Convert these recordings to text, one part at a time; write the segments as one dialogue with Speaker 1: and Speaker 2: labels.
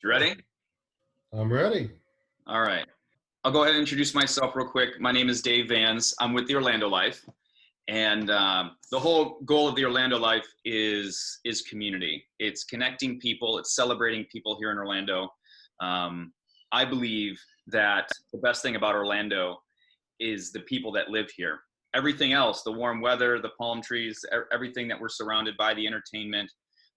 Speaker 1: You ready?
Speaker 2: I'm ready.
Speaker 1: All right. I'll go ahead and introduce myself real quick. My name is Dave Vans. I'm with the Orlando Life. And the whole goal of the Orlando Life is community. It's connecting people. It's celebrating people here in Orlando. I believe that the best thing about Orlando is the people that live here. Everything else, the warm weather, the palm trees, everything that we're surrounded by, the entertainment,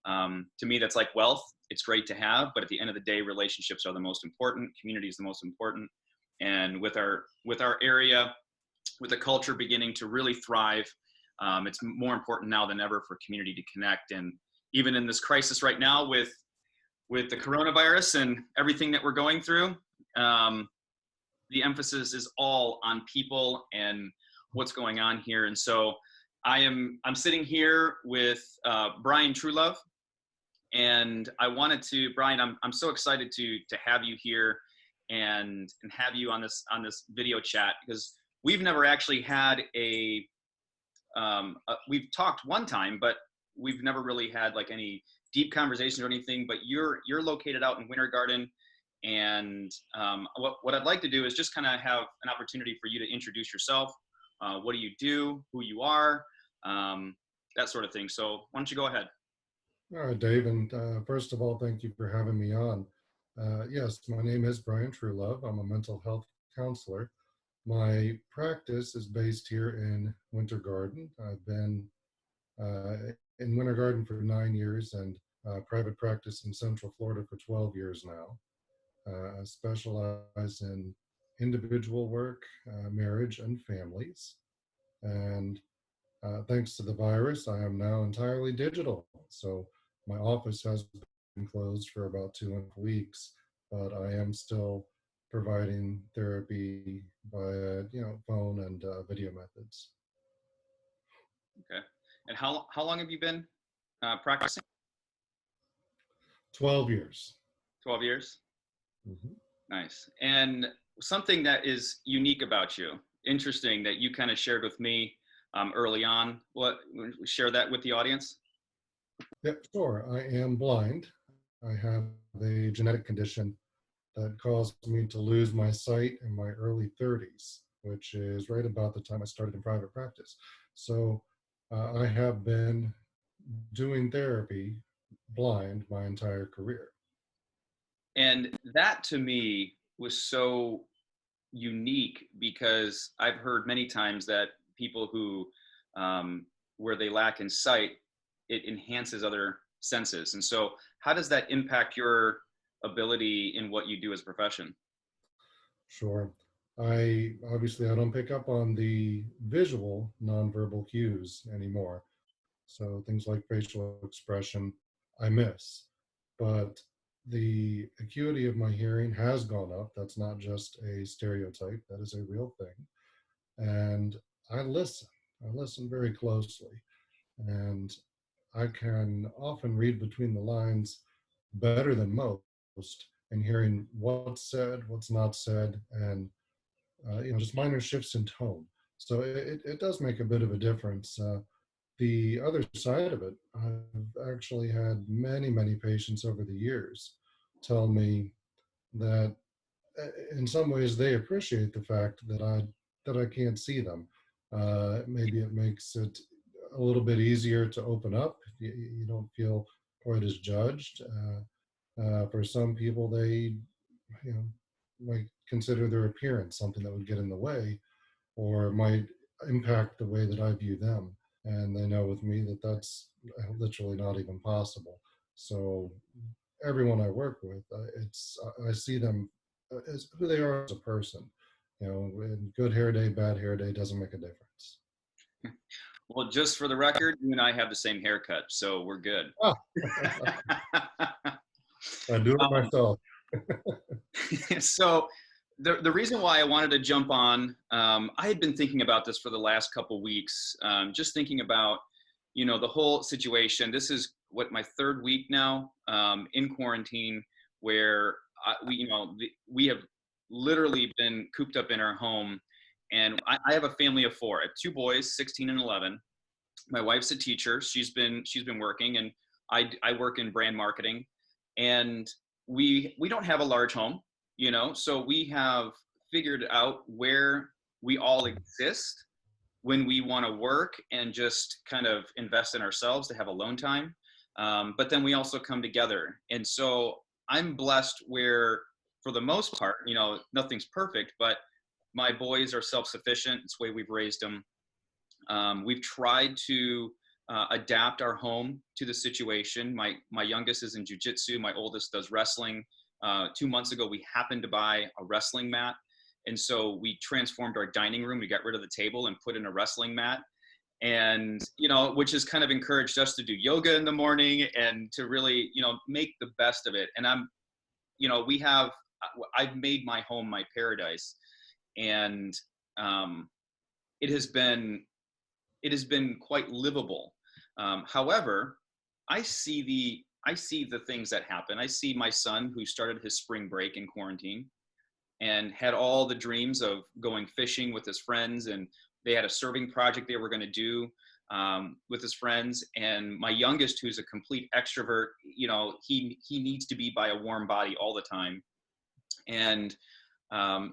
Speaker 1: to me, that's like wealth. It's great to have, but at the end of the day, relationships are the most important. Community is the most important. And with our area, with the culture beginning to really thrive, it's more important now than ever for community to connect. And even in this crisis right now with the coronavirus and everything that we're going through, the emphasis is all on people and what's going on here. And so I'm sitting here with Bryan Truelove, and I wanted to, Bryan, I'm so excited to have you here and have you on this video chat, because we've never actually had we've talked one time, but we've never really had like any deep conversations or anything. But you're located out in Winter Garden, and what I'd like to do is just kind of have an opportunity for you to introduce yourself. What do you do? Who you are? That sort of thing. So why don't you go ahead?
Speaker 2: All right, Dave, and first of all, thank you for having me on. Yes, my name is Bryan Truelove. I'm a mental health counselor. My practice is based here in Winter Garden. I've been in Winter Garden for 9 years, and private practice in Central Florida for 12 years now. I specialize in individual work, marriage, and families. And thanks to the virus, I am now entirely digital. So my office has been closed for about 2.5 weeks, but I am still providing therapy via, phone and video methods.
Speaker 1: Okay. And how long have you been practicing?
Speaker 2: 12 years.
Speaker 1: 12 years.
Speaker 2: Mm-hmm.
Speaker 1: Nice. And something that is unique about you, interesting, that you kind of shared with me early on. Share that with the audience?
Speaker 2: Yeah, sure. I am blind. I have a genetic condition that caused me to lose my sight in my early 30s, which is right about the time I started in private practice. So I have been doing therapy blind my entire career.
Speaker 1: And that to me was so unique, because I've heard many times that people who, where they lack in sight, it enhances other senses. And so how does that impact your ability in what you do as a profession?
Speaker 2: Sure. I don't pick up on the visual nonverbal cues anymore. So things like facial expression, I miss. But the acuity of my hearing has gone up. That's not just a stereotype, that is a real thing. And I listen. I listen very closely. And I can often read between the lines better than most in hearing what's said, what's not said, and just minor shifts in tone. So it does make a bit of a difference. The other side of it, I've actually had many, many patients over the years tell me that in some ways they appreciate the fact that I can't see them. Maybe it makes it a little bit easier to open up. You don't feel quite as judged. For some people, they might consider their appearance something that would get in the way, or might impact the way that I view them. And they know with me that that's literally not even possible. So everyone I work with, I see them as who they are as a person. Good hair day, bad hair day doesn't make a difference.
Speaker 1: Well, just for the record, you and I have the same haircut, so we're good.
Speaker 2: Ah. I do it myself.
Speaker 1: So the reason why I wanted to jump on, I had been thinking about this for the last couple weeks, just thinking about, the whole situation. This is my third week now in quarantine, where we have literally been cooped up in our home. And I have a family of 4. I have 2 boys, 16 and 11. My wife's a teacher. She's been working, and I work in brand marketing. And we don't have a large home, so we have figured out where we all exist when we want to work and just kind of invest in ourselves to have alone time. But then we also come together. And so I'm blessed where, for the most part, nothing's perfect, but my boys are self sufficient. It's the way we've raised them. We've tried to adapt our home to the situation. My youngest is in jujitsu. My oldest does wrestling. 2 months ago, we happened to buy a wrestling mat. And so we transformed our dining room. We got rid of the table and put in a wrestling mat. And, which has kind of encouraged us to do yoga in the morning and to really, make the best of it. And I've made my home my paradise. And it has been quite livable. However, I see the things that happen. I see my son, who started his spring break in quarantine and had all the dreams of going fishing with his friends, and they had a serving project they were going to do with his friends. And my youngest, who's a complete extrovert, he needs to be by a warm body all the time. And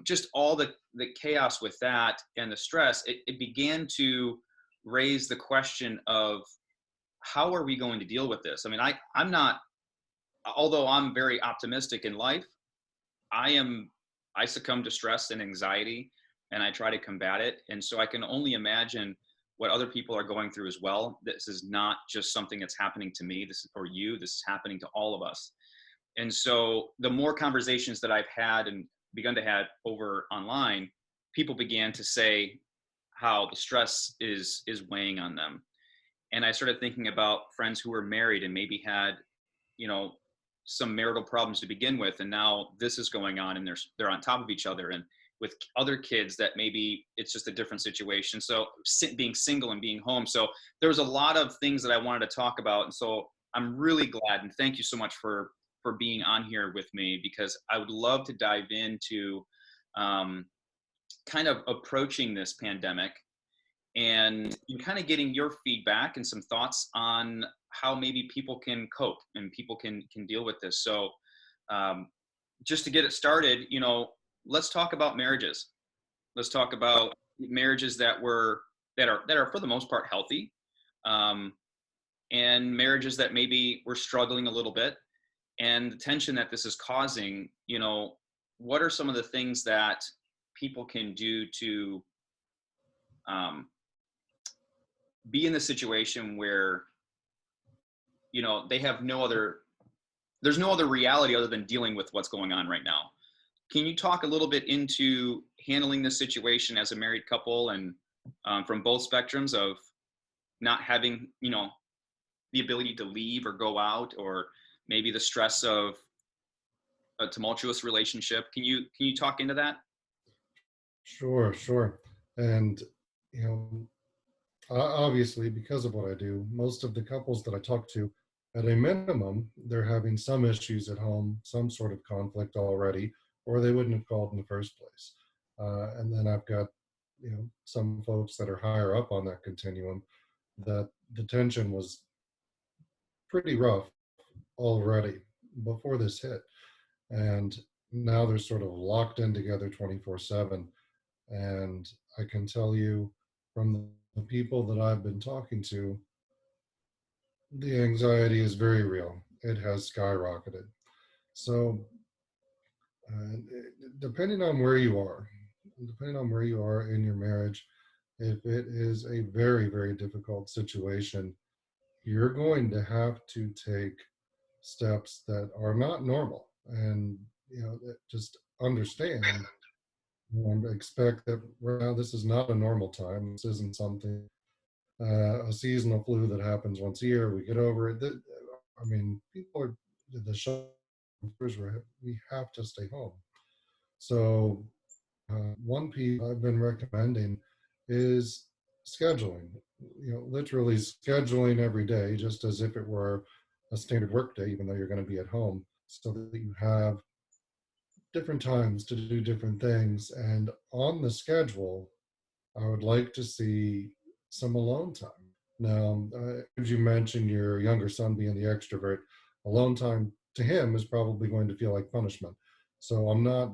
Speaker 1: just all the chaos with that and the stress, it began to raise the question of, how are we going to deal with this? I mean, I'm not, although I'm very optimistic in life, I succumb to stress and anxiety, and I try to combat it. And so I can only imagine what other people are going through as well. This is not just something that's happening to me. This is for you. This is happening to all of us. And so the more conversations that I've had and begun to have over online, people began to say how the stress is weighing on them. And I started thinking about friends who were married and maybe had, some marital problems to begin with, and now this is going on, and they're on top of each other, and with other kids that maybe it's just a different situation. So being single and being home. So there was a lot of things that I wanted to talk about. And so I'm really glad, and thank you so much for being on here with me, because I would love to dive into kind of approaching this pandemic and kind of getting your feedback and some thoughts on how maybe people can cope and people can deal with this. So just to get it started, let's talk about marriages. Let's talk about marriages that are for the most part healthy, and marriages that maybe we're struggling a little bit, and the tension that this is causing. What are some of the things that people can do to be in the situation where they have there's no other reality other than dealing with what's going on right now. Can you talk a little bit into handling this situation as a married couple, and from both spectrums of not having the ability to leave or go out, or maybe the stress of a tumultuous relationship? Can you talk into that?
Speaker 2: Sure, sure. And, you know, obviously, because of what I do, most of the couples that I talk to, at a minimum, they're having some issues at home, some sort of conflict already, or they wouldn't have called in the first place. And then I've got, some folks that are higher up on that continuum that the tension was pretty rough already before this hit. And now they're sort of locked in together 24/7. And I can tell you from the people that I've been talking to, the anxiety is very real. It has skyrocketed. So, depending on where you are, in your marriage, if it is a very, very difficult situation, you're going to have to take steps that are not normal, and just understand and expect that right now this is not a normal time. This isn't something, a seasonal flu that happens once a year. We get over it. I mean, people are the shelters. We have to stay home. So one piece I've been recommending is scheduling. Literally scheduling every day, just as if it were a standard work day, even though you're going to be at home, so that you have different times to do different things. And on the schedule, I would like to see some alone time. Now, as you mentioned, your younger son being the extrovert, alone time to him is probably going to feel like punishment. So I'm not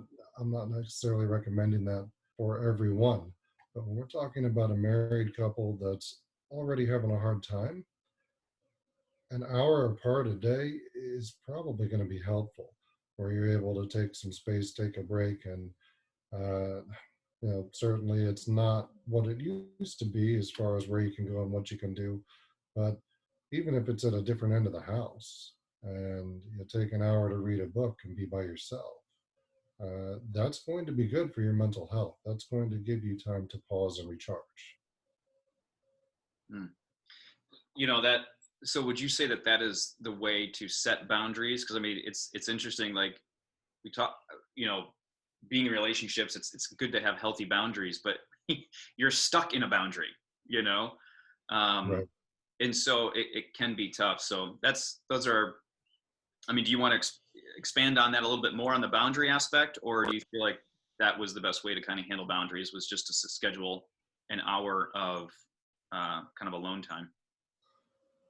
Speaker 2: necessarily recommending that for everyone. But when we're talking about a married couple that's already having a hard time, an hour apart a day is probably going to be helpful, where you're able to take some space, take a break, and uh, certainly it's not what it used to be as far as where you can go and what you can do. But even if it's at a different end of the house and you take an hour to read a book and be by yourself, that's going to be good for your mental health. That's going to give you time to pause and recharge.
Speaker 1: Hmm. You know that. So would you say that that is the way to set boundaries? Because I mean, it's interesting. Like we talk, you know, being in relationships, it's good to have healthy boundaries, but you're stuck in a boundary, you know. Um,
Speaker 2: Right.
Speaker 1: and so it can be tough. So those are, I mean, do you want to expand on that a little bit more on the boundary aspect, or do you feel like that was the best way to kind of handle boundaries, was just to schedule an hour of kind of alone time?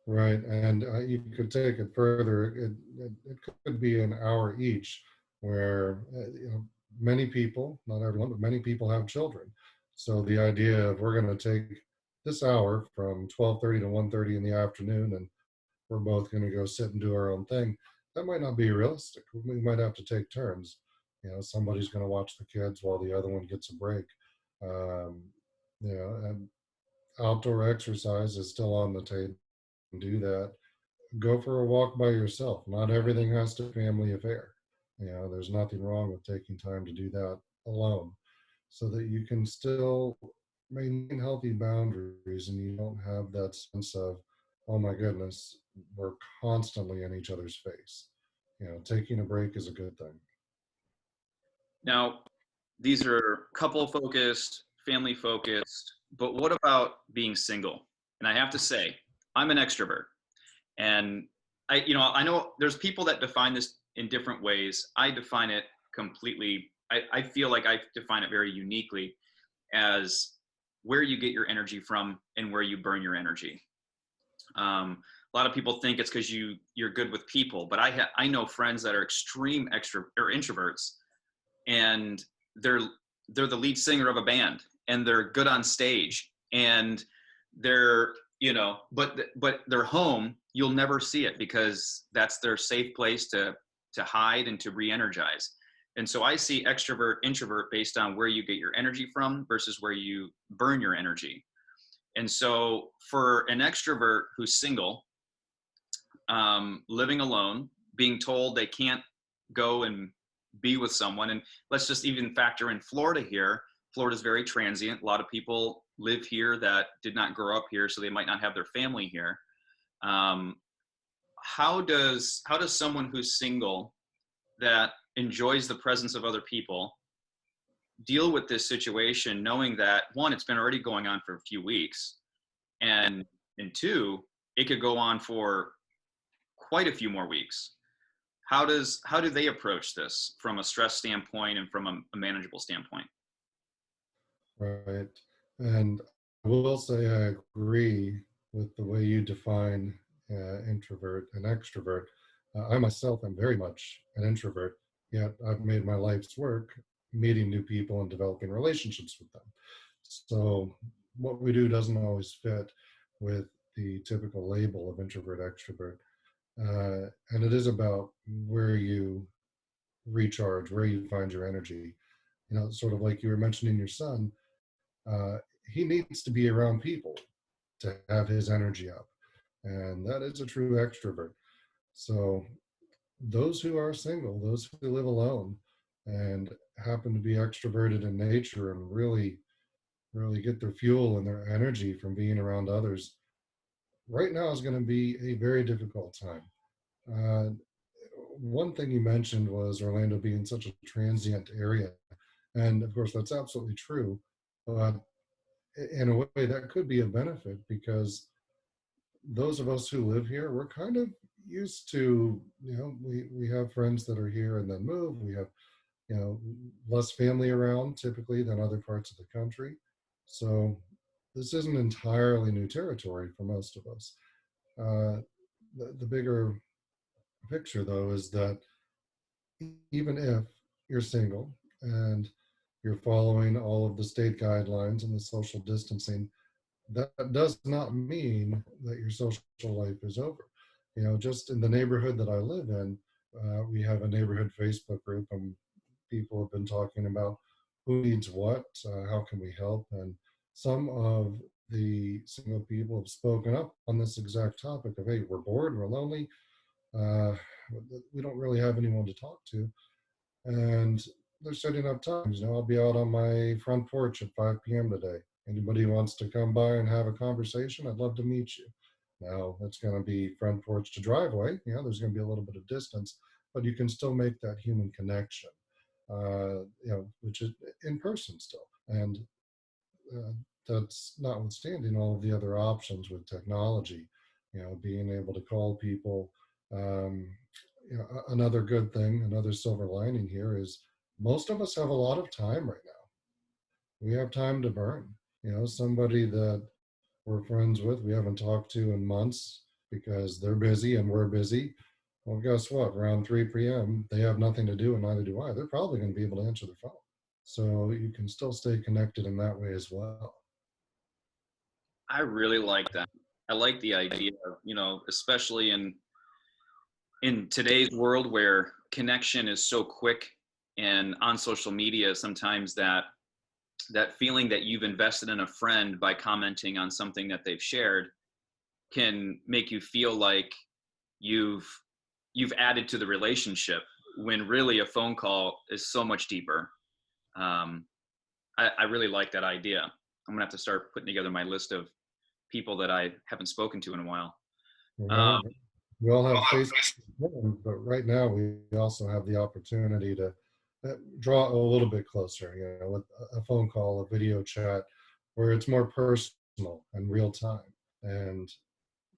Speaker 2: Right. And you could take it further. It could be an hour each, where many people, not everyone, but many people have children. So the idea of we're going to take this hour from 12:30 to 1:30 in the afternoon, and we're both going to go sit and do our own thing, that might not be realistic. We might have to take turns. Somebody's going to watch the kids while the other one gets a break. Um, and outdoor exercise is still on the table. Do that. Go for a walk by yourself. Not everything has to be a family affair. There's nothing wrong with taking time to do that alone, so that you can still maintain healthy boundaries and you don't have that sense of, oh my goodness, we're constantly in each other's face. Taking a break is a good thing.
Speaker 1: Now, these are couple focused, family focused, but what about being single? And I have to say, I'm an extrovert. And I know there's people that define this in different ways. I define it completely, I feel like I define it very uniquely as where you get your energy from and where you burn your energy. A lot of people think it's because you're good with people, but I know friends that are extreme extra or introverts, and they're they're the lead singer of a band, and they're good on stage, and they're but their home, you'll never see it because that's their safe place to hide and to re-energize. And so I see extrovert introvert based on where you get your energy from versus where you burn your energy. And so for an extrovert who's single, living alone, being told they can't go and be with someone. And let's just even factor in Florida here. Florida is very transient. A lot of people live here that did not grow up here, so they might not have their family here. Um, how does someone who's single that enjoys the presence of other people deal with this situation, knowing that one, it's been already going on for a few weeks, and two, it could go on for quite a few more weeks. How do they approach this from a stress standpoint and from a manageable standpoint?
Speaker 2: Right. And I will say I agree with the way you define introvert and extrovert. I myself am very much an introvert, yet I've made my life's work meeting new people and developing relationships with them. So what we do doesn't always fit with the typical label of introvert extrovert. And it is about where you recharge, where you find your energy. Sort of like you were mentioning your son, uh, he needs to be around people to have his energy up. And that is a true extrovert. So, those who are single, those who live alone and happen to be extroverted in nature and really, really get their fuel and their energy from being around others, right now is going to be a very difficult time. Uh, One thing you mentioned was Orlando being such a transient area. And of course, that's absolutely true. But in a way, that could be a benefit because those of us who live here, we're kind of used to, we have friends that are here and then move. We have, less family around typically than other parts of the country. So this isn't entirely new territory for most of us. The bigger picture, though, is that even if you're single and you're following all of the state guidelines and the social distancing, that does not mean that your social life is over. You know, just in the neighborhood that I live in, we have a neighborhood Facebook group, and people have been talking about who needs what, how can we help, and some of the single people have spoken up on this exact topic of, hey, we're bored, we're lonely, uh, we don't really have anyone to talk to, and they're setting up times. You know, I'll be out on my front porch at 5 p.m. today. Anybody who wants to come by and have a conversation, I'd love to meet you. Now, it's going to be front porch to driveway. You know, there's going to be a little bit of distance, but you can still make that human connection, you know, which is in person still. And uh, that's notwithstanding all of the other options with technology, you know, being able to call people. Um, you know, another good thing, another silver lining here is most of us have a lot of time right now. We have time to burn. You know, somebody that we're friends with, we haven't talked to in months because they're busy and we're busy. Well, guess what? Around 3 p.m., they have nothing to do, and neither do I. They're probably going to be able to answer their phone. So you can still stay connected in that way as well.
Speaker 1: I really like that. I like the idea of, especially in today's world where connection is so quick and on social media, sometimes that feeling that you've invested in a friend by commenting on something that they've shared can make you feel like you've you've added to the relationship when really a phone call is so much deeper. Um, I really like that idea. I'm gonna have to start putting together my list of people that I haven't spoken to in a while. Um,
Speaker 2: Well, we all have Facebook, but right now we also have the opportunity to draw a little bit closer, you know, with a phone call, a video chat, where it's more personal and real time. And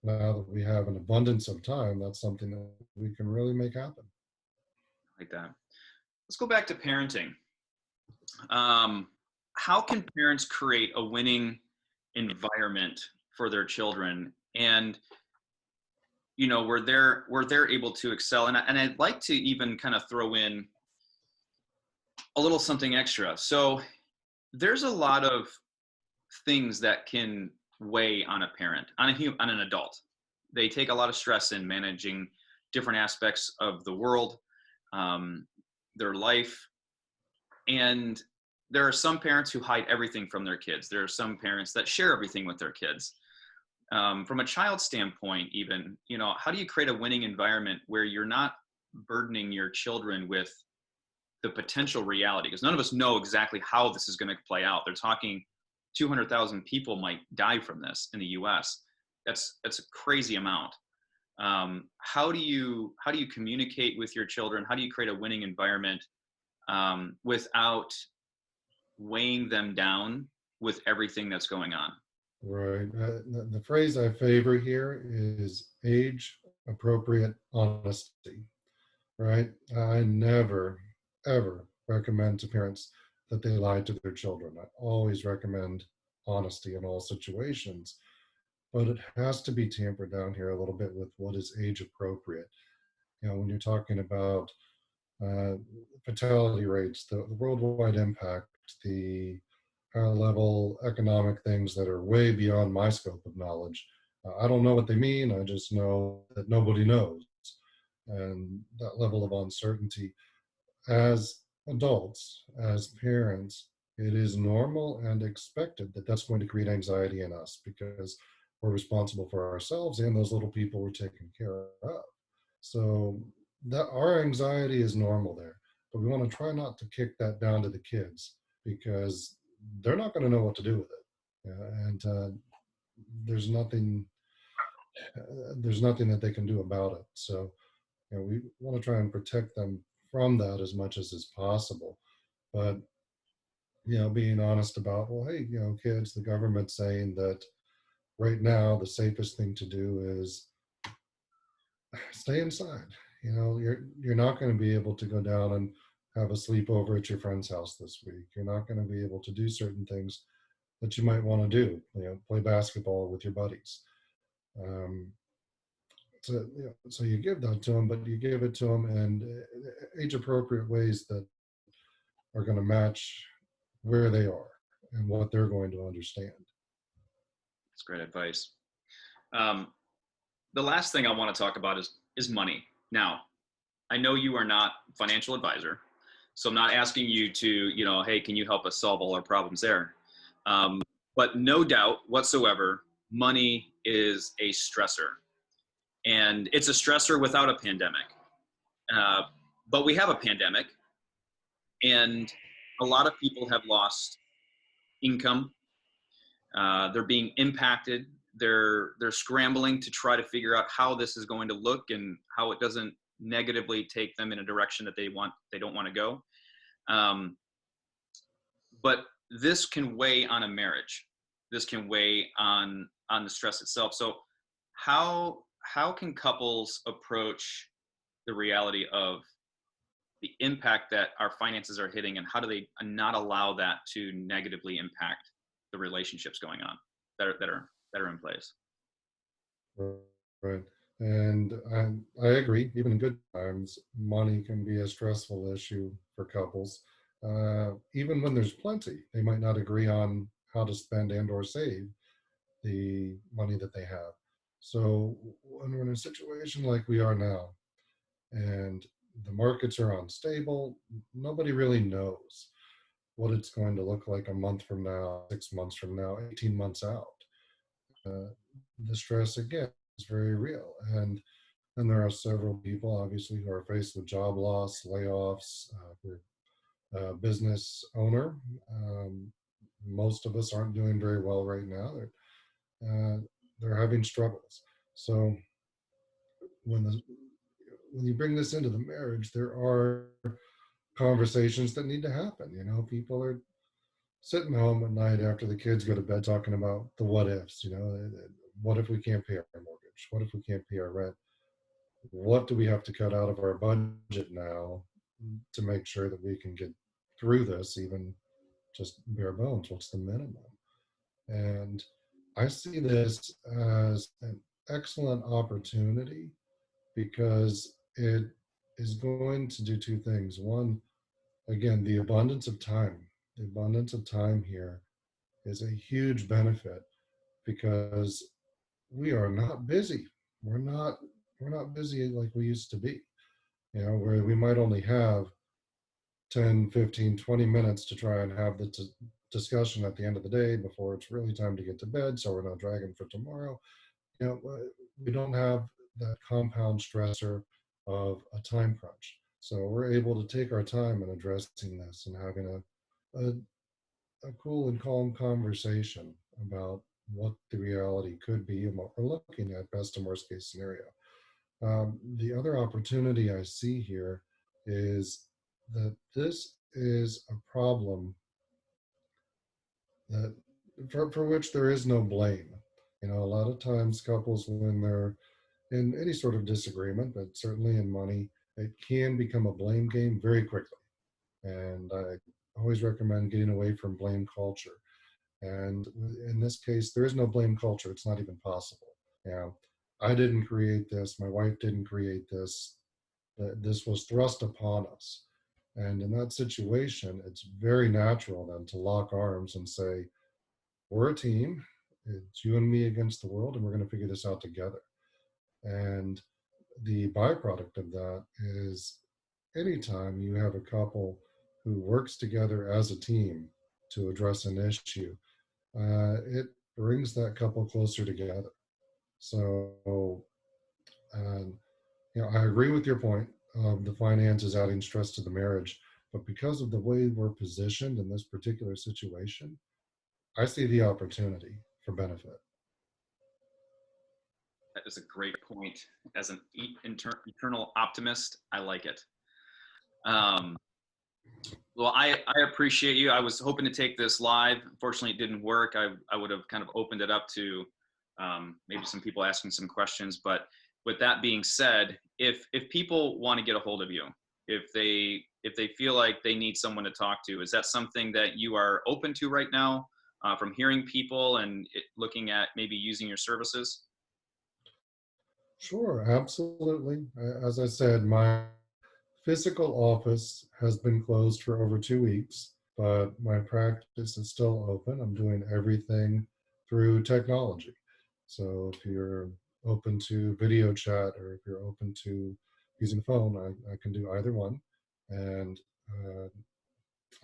Speaker 2: now that we have an abundance of time, that's something that we can really make happen.
Speaker 1: like that. Let's go back to parenting. Um, how can parents create a winning environment for their children, and where they're able to excel? And I'd like to even kind of throw in a little something extra. So there's a lot of things that can weigh on a parent, on an adult. They take a lot of stress in managing different aspects of the world, um, their life, and there are some parents who hide everything from their kids. There are some parents that share everything with their kids. From a child standpoint, even, how do you create a winning environment where you're not burdening your children with the potential reality? Because none of us know exactly how this is going to play out. They're talking 200,000 people might die from this in the U.S. That's a crazy amount. How do you communicate with your children? How do you create a winning environment without weighing them down with everything that's going on?
Speaker 2: Right. The phrase I favor here is age appropriate honesty. Right. I never, ever recommend to parents that they lie to their children. I always recommend honesty in all situations, but it has to be tampered down here a little bit with what is age appropriate. You know, when you're talking about uh, fatality rates, the worldwide impact, the high level economic things that are way beyond my scope of knowledge. I don't know what they mean. I just know that nobody knows. And that level of uncertainty, as adults, as parents, it is normal and expected that that's going to create anxiety in us because we're responsible for ourselves and those little people we're taking care of. So that our anxiety is normal there, but we want to try not to kick that down to the kids because they're not going to know what to do with it. And there's nothing, there's nothing that they can do about it. So you know, we want to try and protect them from that as much as is possible. But you know, being honest about, well, hey, you know, kids, the government's saying that right now the safest thing to do is stay inside. You know, you're not going to be able to go down and have a sleepover at your friend's house this week. You're not going to be able to do certain things that you might want to do. You know, play basketball with your buddies. Um, so you give that to them, but you give it to them in age appropriate ways that are going to match where they are and what they're going to understand.
Speaker 1: That's great advice. Um, the last thing I want to talk about is money. Now, I know you are not a financial advisor, so I'm not asking you to, hey, can you help us solve all our problems there? Um, but no doubt whatsoever, money is a stressor, and it's a stressor without a pandemic. Uh, but we have a pandemic, and a lot of people have lost income. They're being impacted. They're scrambling to try to figure out how this is going to look and how it doesn't negatively take them in a direction that they don't want to go. Um, but this can weigh on a marriage. This can weigh on the stress itself. So how can couples approach the reality of the impact that our finances are hitting, and how do they not allow that to negatively impact the relationships going on that are in place?
Speaker 2: Right. And I agree, even in good times, money can be a stressful issue for couples. Even when there's plenty, they might not agree on how to spend and or save the money that they have. So when we're in a situation like we are now, and the markets are unstable, nobody really knows what it's going to look like a month from now, 6 months from now, 18 months out. Uh, the stress again is very real. And there are several people, obviously, who are faced with job loss, layoffs. We're a business owner. Um, most of us aren't doing very well right now. They're having struggles. So when the when you bring this into the marriage, there are conversations that need to happen. People are sitting home at night after the kids go to bed talking about the what ifs. What if we can't pay our mortgage? What if we can't pay our rent? What do we have to cut out of our budget now to make sure that we can get through this, even just bare bones? What's the minimum? And I see this as an excellent opportunity because it is going to do two things. One, again, the abundance of time. The abundance of time here is a huge benefit because we are not busy. We're not we're not busy like we used to be. Where we might only have 10, 15, 20 minutes to try and have the discussion at the end of the day before it's really time to get to bed, so we're not dragging for tomorrow. We don't have that compound stressor of a time crunch. So we're able to take our time in addressing this and having a cool and calm conversation about what the reality could be and what we're looking at, best and worst case scenario. The other opportunity I see here is that this is a problem that for which there is no blame. A lot of times couples, when they're in any sort of disagreement, but certainly in money, it can become a blame game very quickly. And I always recommend getting away from blame culture. And in this case, there is no blame culture. It's not even possible. I didn't create this. My wife didn't create this. This was thrust upon us. And in that situation, it's very natural then to lock arms and say, we're a team. It's you and me against the world, and we're going to figure this out together. And the byproduct of that is anytime you have a couple who works together as a team to address an issue, it brings that couple closer together. So, um, I agree with your point of the finances adding stress to the marriage, but because of the way we're positioned in this particular situation, I see the opportunity for benefit.
Speaker 1: That is a great point. As an eternal optimist, I like it. Um, well, I appreciate you. I was hoping to take this live. Unfortunately, it didn't work. I would have kind of opened it up to maybe some people asking some questions. But with that being said, if people want to get a hold of you, if they feel like they need someone to talk to, is that something that you are open to right now, from hearing people and looking at maybe using your services?
Speaker 2: Sure, absolutely. As I said, my physical office has been closed for over 2 weeks, but my practice is still open. I'm doing everything through technology. So if you're open to video chat or if you're open to using the phone, I can do either one. And uh,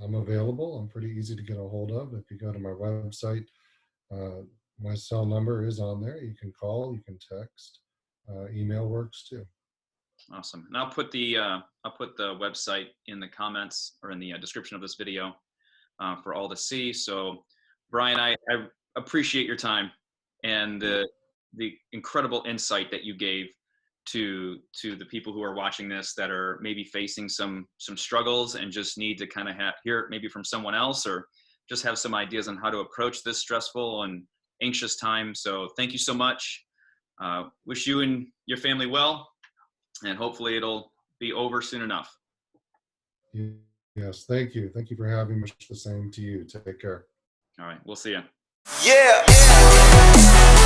Speaker 2: I'm available. I'm pretty easy to get a hold of. If you go to my website, uh, my cell number is on there. You can call, you can text, email works too.
Speaker 1: Awesome. And I'll put the website in the comments or in the description of this video for all to see. So, Bryan, I appreciate your time and the incredible insight that you gave to the people who are watching this that are maybe facing some struggles and just need to kind of hear it maybe from someone else or just have some ideas on how to approach this stressful and anxious time. So, thank you so much. Wish you and your family well, and hopefully it'll be over soon enough.
Speaker 2: Yes, thank you. Thank you for having me. The same to you. Take care.
Speaker 1: All right, we'll see you.
Speaker 3: Yeah.